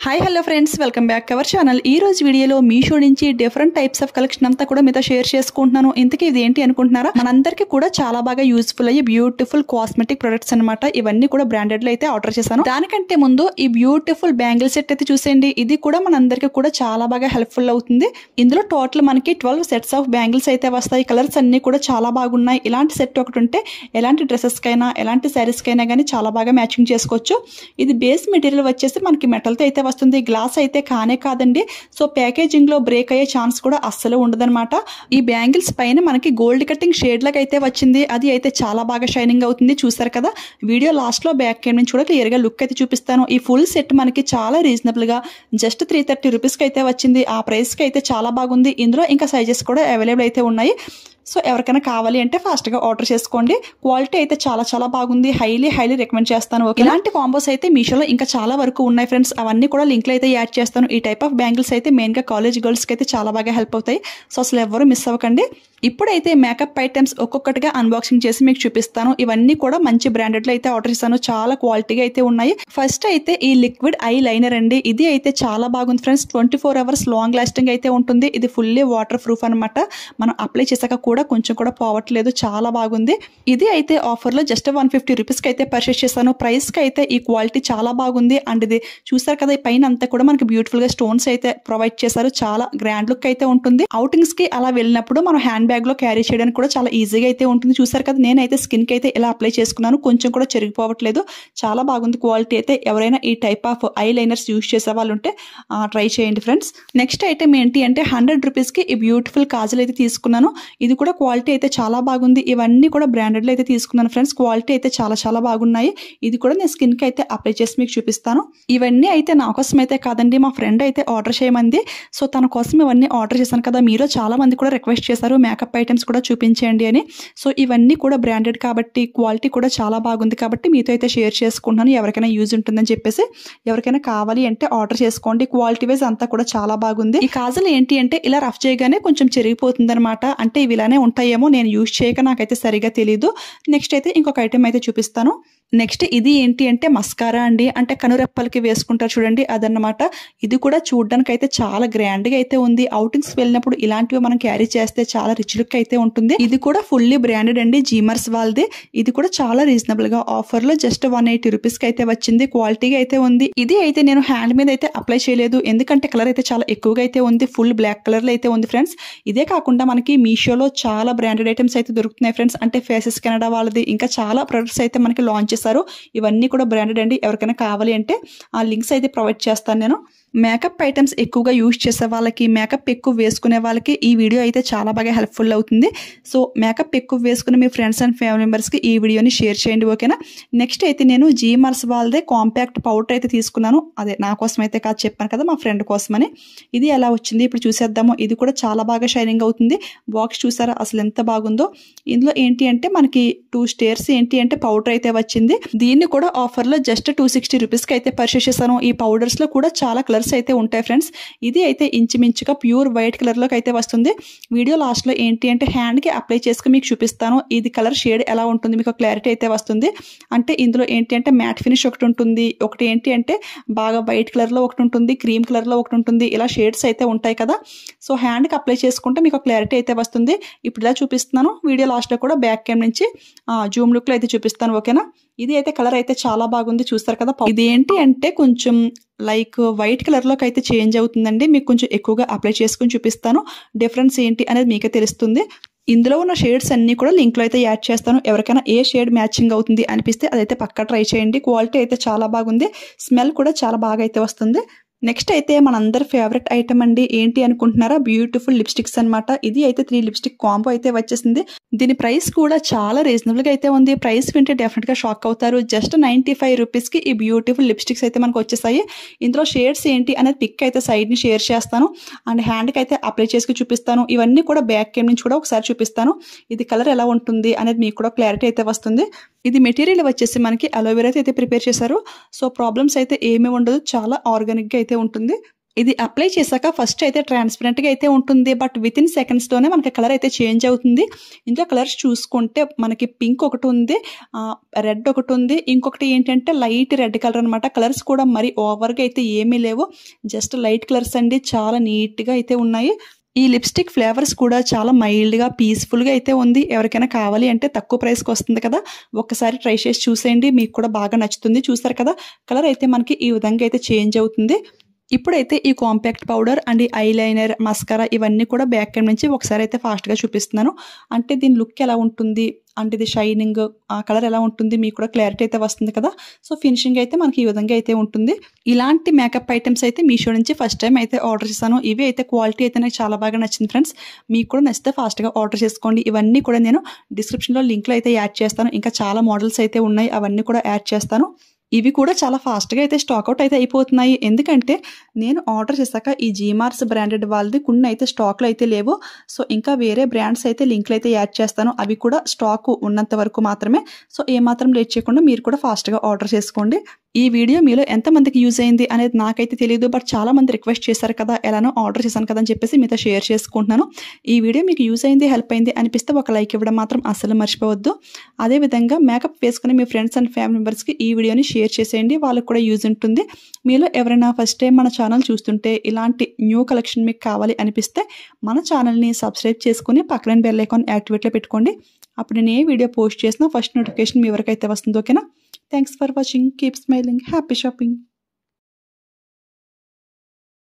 Hi hello friends, welcome back to our channel. ఈ రోజు వీడియోలో మీషో నుంచి డిఫరెంట్ టైప్స్ ఆఫ్ కలెక్షన్ అంతా కూడా మీతో షేర్ చేసుకుంటున్నాను. ఇంతకీ ఇది ఏంటి అనుకుంటున్నారా? మనందరికీ కూడా చాలా బాగా యూస్ఫుల్ అయ్యే బ్యూటిఫుల్ కాస్మెటిక్ ప్రొడక్ట్స్ అన్నమాట. ఇవన్నీ కూడా బ్రాండెడ్ లో అయితే ఆర్డర్ చేశాను. దానికంటే ముందు ఈ బ్యూటిఫుల్ బ్యాంగిల్ సెట్ అయితే చూసేయండి. ఇది కూడా మనందరికీ కూడా చాలా బాగా హెల్ప్ఫుల్ అవుతుంది. ఇందులో టోటల్ మనకి 12 సెట్స్ ఆఫ్ బ్యాంగిల్స్ అయితే వస్తాయి. కలర్స్ అన్ని కూడా చాలా బాగున్నాయి. ఇలాంటి సెట్ ఒకటి ఉంటే ఎలాంటి డ్రెస్సెస్ కైనా ఎలాంటి శారీస్ కైనా కానీ చాలా బాగా మ్యాచింగ్ చేసుకోవచ్చు. ఇది బేస్ మెటీరియల్ వచ్చేసి మనకి మెటల్ తో అయితే వస్తుంది. గ్లాస్ అయితే కానే కాదండి. సో ప్యాకేజింగ్ లో బ్రేక్ అయ్యే ఛాన్స్ కూడా అస్సలు ఉండదన్నమాట. ఈ బ్యాంగిల్స్ పైన మనకి గోల్డ్ కటింగ్ షేడ్ లాగా అయితే వచ్చింది. అది అయితే చాలా బాగా షైనింగ్ అవుతుంది. చూసారు కదా, వీడియో లాస్ట్ లో బ్యాక్ కెమెరా నుంచి కూడా క్లియర్ గా లుక్ అయితే చూపిస్తాను. ఈ ఫుల్ సెట్ మనకి చాలా రీజనబుల్ గా జస్ట్ 330 రూపీస్ కి అయితే వచ్చింది. ఆ ప్రైస్ కి అయితే చాలా బాగుంది. ఇందులో ఇంకా సైజెస్ కూడా అవైలబుల్ అయితే ఉన్నాయి. సో ఎవరికైనా కావాలి అంటే ఫాస్ట్ గా ఆర్డర్ చేసుకోండి. క్వాలిటీ అయితే చాలా చాలా బాగుంది. హైలీ రికమెండ్ చేస్తాను. ఇలాంటి కాంబోస్ అయితే మీషోలో ఇంకా చాలా వరకు ఉన్నాయి ఫ్రెండ్స్. అవన్నీ కూడా లింక్లు అయితే యాడ్ చేస్తాను. ఈ టైప్ ఆఫ్ బ్యాంగిల్స్ అయితే మెయిన్ గా కాలేజ్ గర్ల్స్ కి అయితే చాలా బాగా హెల్ప్ అవుతాయి. సో అసలు ఎవరు మిస్ అవ్వకండి. ఇప్పుడైతే మేకప్ ఐటమ్స్ ఒక్కొక్కటిగా అన్బాక్సింగ్ చేసి మీకు చూపిస్తాను. ఇవన్నీ కూడా మంచి బ్రాండెడ్ లో అయితే ఆర్డర్ చేశాను. చాలా క్వాలిటీగా అయితే ఉన్నాయి. ఫస్ట్ అయితే ఈ లిక్విడ్ ఐ లైనర్ అండి. ఇది అయితే చాలా బాగుంది ఫ్రెండ్స్. 24 అవర్స్ లాంగ్ లాస్టింగ్ అయితే ఉంటుంది. ఇది ఫుల్లీ వాటర్ ప్రూఫ్ అనమాట. మనం అప్లై చేశాక కూడా కొంచెం కూడా పోవట్లేదు. చాలా బాగుంది. ఇది అయితే ఆఫర్ లో జస్ట్ 150 రూపీస్ కి అయితే పర్చేస్ చేశాను. ప్రైస్ కి అయితే ఈ క్వాలిటీ చాలా బాగుంది. అండ్ ఇది చూసారు కదా, ఈ పైన అంతా కూడా మనకి బ్యూటిఫుల్ గా స్టోన్స్ అయితే ప్రొవైడ్ చేశారు. చాలా గ్రాండ్ లుక్ అయితే ఉంటుంది. అవుటింగ్స్ కి అలా వెళ్ళినప్పుడు మనం హ్యాండ్ బ్యాగ్ లో క్యారీ చేయడానికి కూడా చాలా ఈజీగా అయితే ఉంటుంది. చూసారు కదా, నేనైతే స్కిన్ కి అయితే ఇలా అప్లై చేసుకున్నాను. కొంచెం కూడా చెరిగిపోవట్లేదు. చాలా బాగుంది క్వాలిటీ అయితే. ఎవరైనా ఈ type of I liners use చేసే వాళ్ళు ఉంటే ట్రై చేయండి ఫ్రెండ్స్. నెక్స్ట్ ఐటమ్ ఏంటి అంటే 100 రూపీస్ కి ఈ బ్యూటిఫుల్ కాజల్ అయితే తీసుకున్నాను. ఇది కూడా క్వాలిటీ అయితే చాలా బాగుంది. ఇవన్నీ కూడా బ్రాండెడ్ లో అయితే తీసుకున్నాను ఫ్రెండ్స్. క్వాలిటీ అయితే చాలా చాలా బాగున్నాయి. ఇది కూడా నేను స్కిన్ కి అయితే అప్లై చేసి మీకు చూపిస్తాను. ఇవన్నీ అయితే నా కోసం అయితే కాదండి, మా ఫ్రెండ్ అయితే ఆర్డర్ చేయమంది. సో తన కోసం ఇవన్నీ ఆర్డర్ చేశాను కదా. మీలో చాలా మంది కూడా రిక్వెస్ట్ చేశారు మేకప్ ఐటమ్స్ కూడా చూపించండి అని. సో ఇవన్నీ కూడా బ్రాండెడ్ కాబట్టి క్వాలిటీ కూడా చాలా బాగుంది కాబట్టి మీతో అయితే షేర్ చేసుకుంటున్నాను. ఎవరికైనా యూజ్ ఉంటుందని చెప్పేసి ఎవరికైనా కావాలి అంటే ఆర్డర్ చేసుకోండి. క్వాలిటీ వైజ్ అంతా కూడా చాలా బాగుంది. ఈ కాజల్ ఏంటి అంటే ఇలా రఫ్ చేయగానే కొంచెం చెరిగిపోతుంది అనమాట. అంటే ఇవి ఇలానే ఉంటాయేమో, నేను యూజ్ చేయక నాకైతే సరిగా తెలీదు. నెక్స్ట్ అయితే ఇంకొక ఐటమ్ అయితే చూపిస్తాను. నెక్స్ట్ ఇది ఏంటి అంటే మస్కారా అండి. అంటే కనురెప్పలకి వేసుకుంటారు చూడండి, అదన్నమాట. ఇది కూడా చూడడానికి అయితే చాలా గ్రాండ్ గా అయితే ఉంది. అవుటింగ్స్ వెళ్ళినప్పుడు ఇలాంటివి మనం క్యారీ చేస్తే చాలా రిచ్ లుక్ అయితే ఉంటుంది. ఇది కూడా ఫుల్లీ బ్రాండెడ్ అండి, జీమర్స్ వాళ్ళది. ఇది కూడా చాలా రీజనబుల్ గా ఆఫర్ లో జస్ట్ 180 రూపీస్ కి అయితే వచ్చింది. క్వాలిటీగా అయితే ఉంది. ఇది అయితే నేను హ్యాండ్ మీద అయితే అప్లై చేయలేదు, ఎందుకంటే కలర్ అయితే చాలా ఎక్కువగా అయితే ఉంది. ఫుల్ బ్లాక్ కలర్ లో అయితే ఉంది ఫ్రెండ్స్. ఇదే కాకుండా మనకి మీషోలో చాలా బ్రాండెడ్ ఐటమ్స్ అయితే దొరుకుతున్నాయి ఫ్రెండ్స్. అంటే ఫేసెస్ కెనడా వాళ్ళది ఇంకా చాలా ప్రొడక్ట్స్ అయితే మనకి లాంచ్ చేశారు. ఇవన్నీ కూడా బ్రాండెడ్ అండి. ఎవరికైనా కావాలి అంటే ఆ లింక్స్ అయితే ప్రొవైడ్ చేస్తాను నేను. మేకప్ ఐటమ్స్ ఎక్కువగా యూజ్ చేసే వాళ్ళకి, మేకప్ ఎక్కువ వేసుకునే వాళ్ళకి ఈ వీడియో అయితే చాలా బాగా హెల్ప్ఫుల్ అవుతుంది. సో మేకప్ ఎక్కువ వేసుకునే మీ ఫ్రెండ్స్ అండ్ ఫ్యామిలీ మెంబర్స్కి ఈ వీడియోని షేర్ చేయండి, ఓకేనా. నెక్స్ట్ అయితే నేను జీమర్స్ వాళ్ళదే కాంపాక్ట్ పౌడర్ అయితే తీసుకున్నాను. అదే నా కోసం అయితే కాదు, చెప్పాను కదా మా ఫ్రెండ్ కోసమని. ఇది ఎలా వచ్చింది ఇప్పుడు చూసేద్దాము. ఇది కూడా చాలా బాగా షైనింగ్ అవుతుంది. బాక్స్ చూసారా అసలు ఎంత బాగుందో. ఇందులో ఏంటి అంటే మనకి 2 స్టేర్స్ ఏంటి అంటే పౌడర్ అయితే వచ్చింది. దీన్ని కూడా ఆఫర్ లో జస్ట్ 260 రూపీస్ కి అయితే పర్చేస్ చేశాను. ఈ పౌడర్స్ లో కూడా చాలా కలర్స్ అయితే ఉంటాయి ఫ్రెండ్స్. ఇది అయితే ఇంచుమించుగా ప్యూర్ వైట్ కలర్ లోకి అయితే వస్తుంది. వీడియో లాస్ట్ లో ఏంటి అంటే హ్యాండ్ కి అప్లై చేసుకుని మీకు చూపిస్తాను. ఇది కలర్ షేడ్ ఎలా ఉంటుంది మీకు క్లారిటీ అయితే వస్తుంది. అంటే ఇందులో ఏంటి అంటే మ్యాట్ ఫినిష్ ఒకటి ఉంటుంది, ఒకటి ఏంటి అంటే బాగా వైట్ కలర్ లో ఒకటి ఉంటుంది, క్రీమ్ కలర్ లో ఒకటి ఉంటుంది. ఇలా షేడ్స్ అయితే ఉంటాయి కదా. సో హ్యాండ్ కి అప్లై చేసుకుంటే మీకు క్లారిటీ అయితే వస్తుంది. ఇప్పుడు ఇలా చూపిస్తున్నాను. వీడియో లాస్ట్ లో కూడా బ్యాక్ కెమ్ నుంచి జూమ్ లుక్ లో అయితే చూపిస్తాను, ఓకేనా. ఇది అయితే కలర్ అయితే చాలా బాగుంది, చూస్తారు కదా. ఇది ఏంటి అంటే కొంచెం లైక్ వైట్ కలర్ లోకి అయితే చేంజ్ అవుతుందండి. మీకు కొంచెం ఎక్కువగా అప్లై చేసుకుని చూపిస్తాను. డిఫరెన్స్ ఏంటి అనేది మీకే తెలుస్తుంది. ఇందులో ఉన్న షేడ్స్ అన్ని కూడా లింక్ లో అయితే యాడ్ చేస్తాను. ఎవరికైనా ఏ షేడ్ మ్యాచింగ్ అవుతుంది అనిపిస్తే అదైతే పక్కా ట్రై చేయండి. క్వాలిటీ అయితే చాలా బాగుంది. స్మెల్ కూడా చాలా బాగా అయితే వస్తుంది. నెక్స్ట్ అయితే మనందరి ఫేవరెట్ ఐటమ్ అండి. ఏంటి అనుకుంటున్నారా? బ్యూటిఫుల్ లిప్స్టిక్స్ అనమాట. ఇది అయితే 3 లిప్స్టిక్ కాంబో అయితే వచ్చేసింది. దీని ప్రైస్ కూడా చాలా రీజనబుల్ గా అయితే ఉంది. ప్రైస్ వింటే డెఫినెట్ గా షాక్ అవుతారు. జస్ట్ 95 రూపీస్ కి ఈ బ్యూటిఫుల్ లిప్స్టిక్స్ అయితే మనకు వచ్చేసాయి. ఇందులో షేడ్స్ ఏంటి అనేది పిక్ అయితే సైడ్ ని షేర్ చేస్తాను. అండ్ హ్యాండ్ కి అయితే అప్లై చేసి చూపిస్తాను. ఇవన్నీ కూడా బ్యాక్ కెమ్ నుంచి కూడా ఒకసారి చూపిస్తాను. ఇది కలర్ ఎలా ఉంటుంది అనేది మీకు కూడా క్లారిటీ అయితే వస్తుంది. ఇది మెటీరియల్ వచ్చేసి మనకి అలోవెరా అయితే ప్రిపేర్ చేశారు. సో ప్రాబ్లమ్స్ అయితే ఏమీ ఉండదు. చాలా ఆర్గానిక్ గా అయితే ఉంటుంది. ఇది అప్లై చేశాక ఫస్ట్ అయితే ట్రాన్స్పరెంట్గా అయితే ఉంటుంది, బట్ విత్ ఇన్ సెకండ్స్లోనే మనకి కలర్ అయితే చేంజ్ అవుతుంది. ఇందులో కలర్స్ చూసుకుంటే మనకి పింక్ ఒకటి ఉంది, రెడ్ ఒకటి ఉంది, ఇంకొకటి ఏంటంటే లైట్ రెడ్ కలర్ అనమాట. కలర్స్ కూడా మరి ఓవర్గా అయితే ఏమీ లేవు, జస్ట్ లైట్ కలర్స్ అండి, చాలా నీట్గా అయితే ఉన్నాయి. ఈ లిప్స్టిక్ ఫ్లేవర్స్ కూడా చాలా మైల్డ్గా పీస్ఫుల్గా అయితే ఉంది. ఎవరికైనా కావాలి అంటే తక్కువ ప్రైస్కి వస్తుంది కదా, ఒక్కసారి ట్రై చేసి చూసేయండి, మీకు కూడా బాగా నచ్చుతుంది. చూసారు కదా కలర్ అయితే మనకి ఈ విధంగా అయితే చేంజ్ అవుతుంది. ఇప్పుడైతే ఈ కాంపాక్ట్ పౌడర్ అండ్ ఈ ఐలైనర్, మస్కారా ఇవన్నీ కూడా బ్యాక్ ఎండ్ నుంచి ఒకసారి అయితే ఫాస్ట్గా చూపిస్తున్నాను. అంటే దీని లుక్ ఎలా ఉంటుంది అంటే ఇది షైనింగ్ ఆ కలర్ ఎలా ఉంటుంది మీకు కూడా క్లారిటీ అయితే వస్తుంది కదా. సో ఫినిషింగ్ అయితే మనకి ఈ విధంగా అయితే ఉంటుంది. ఇలాంటి మేకప్ ఐటమ్స్ అయితే మీషో నుంచి ఫస్ట్ టైం అయితే ఆర్డర్ చేశాను. ఇవి అయితే క్వాలిటీ అయితే నాకు చాలా బాగా నచ్చింది ఫ్రెండ్స్. మీకు కూడా నచ్చితే ఫాస్ట్గా ఆర్డర్ చేసుకోండి. ఇవన్నీ కూడా నేను డిస్క్రిప్షన్లో లింక్లో అయితే యాడ్ చేస్తాను. ఇంకా చాలా మోడల్స్ అయితే ఉన్నాయి, అవన్నీ కూడా యాడ్ చేస్తాను. ఇవి కూడా చాలా ఫాస్ట్గా అయితే స్టాక్అవుట్ అయితే అయిపోతున్నాయి. ఎందుకంటే నేను ఆర్డర్ చేశాక ఈ జీమార్స్ బ్రాండెడ్ వాళ్ళది కొన్ని అయితే స్టాక్లో అయితే లేవు. సో ఇంకా వేరే బ్రాండ్స్ అయితే లింక్లు అయితే యాడ్ చేస్తాను, అవి కూడా స్టాక్ ఉన్నంత వరకు మాత్రమే. సో ఏమాత్రం లేట్ చేయకుండా మీరు కూడా ఫాస్ట్గా ఆర్డర్ చేసుకోండి. ఈ వీడియో మీలో ఎంతమందికి యూజ్ అయింది అనేది నాకైతే తెలియదు, బట్ చాలా మంది రిక్వెస్ట్ చేశారు కదా, ఎలానో ఆర్డర్ చేశాను కదా అని చెప్పేసి మీతో షేర్ చేసుకుంటున్నాను. ఈ వీడియో మీకు యూజ్ అయింది, హెల్ప్ అయింది అనిపిస్తే ఒక లైక్ ఇవ్వడం మాత్రం అస్సలు మర్చిపోవద్దు. అదేవిధంగా మేకప్ వేసుకుని మీ ఫ్రెండ్స్ అండ్ ఫ్యామిలీ మెంబర్స్కి ఈ వీడియోని షేర్ చేసేయండి, వాళ్ళకి కూడా యూజ్ ఉంటుంది. మీలో ఎవరైనా ఫస్ట్ టైం మన ఛానల్ చూస్తుంటే ఇలాంటి న్యూ కలెక్షన్ మీకు కావాలి అనిపిస్తే మన ఛానల్ని సబ్స్క్రైబ్ చేసుకుని పక్కన బెల్ ఐకాన్ యాక్టివేట్లో పెట్టుకోండి. అప్పుడు నేను ఏ వీడియో పోస్ట్ చేసినా ఫస్ట్ నోటిఫికేషన్ మీ వరకు అయితే వస్తుంది. ఓకేనా? Thanks for watching. Keep smiling. Happy shopping.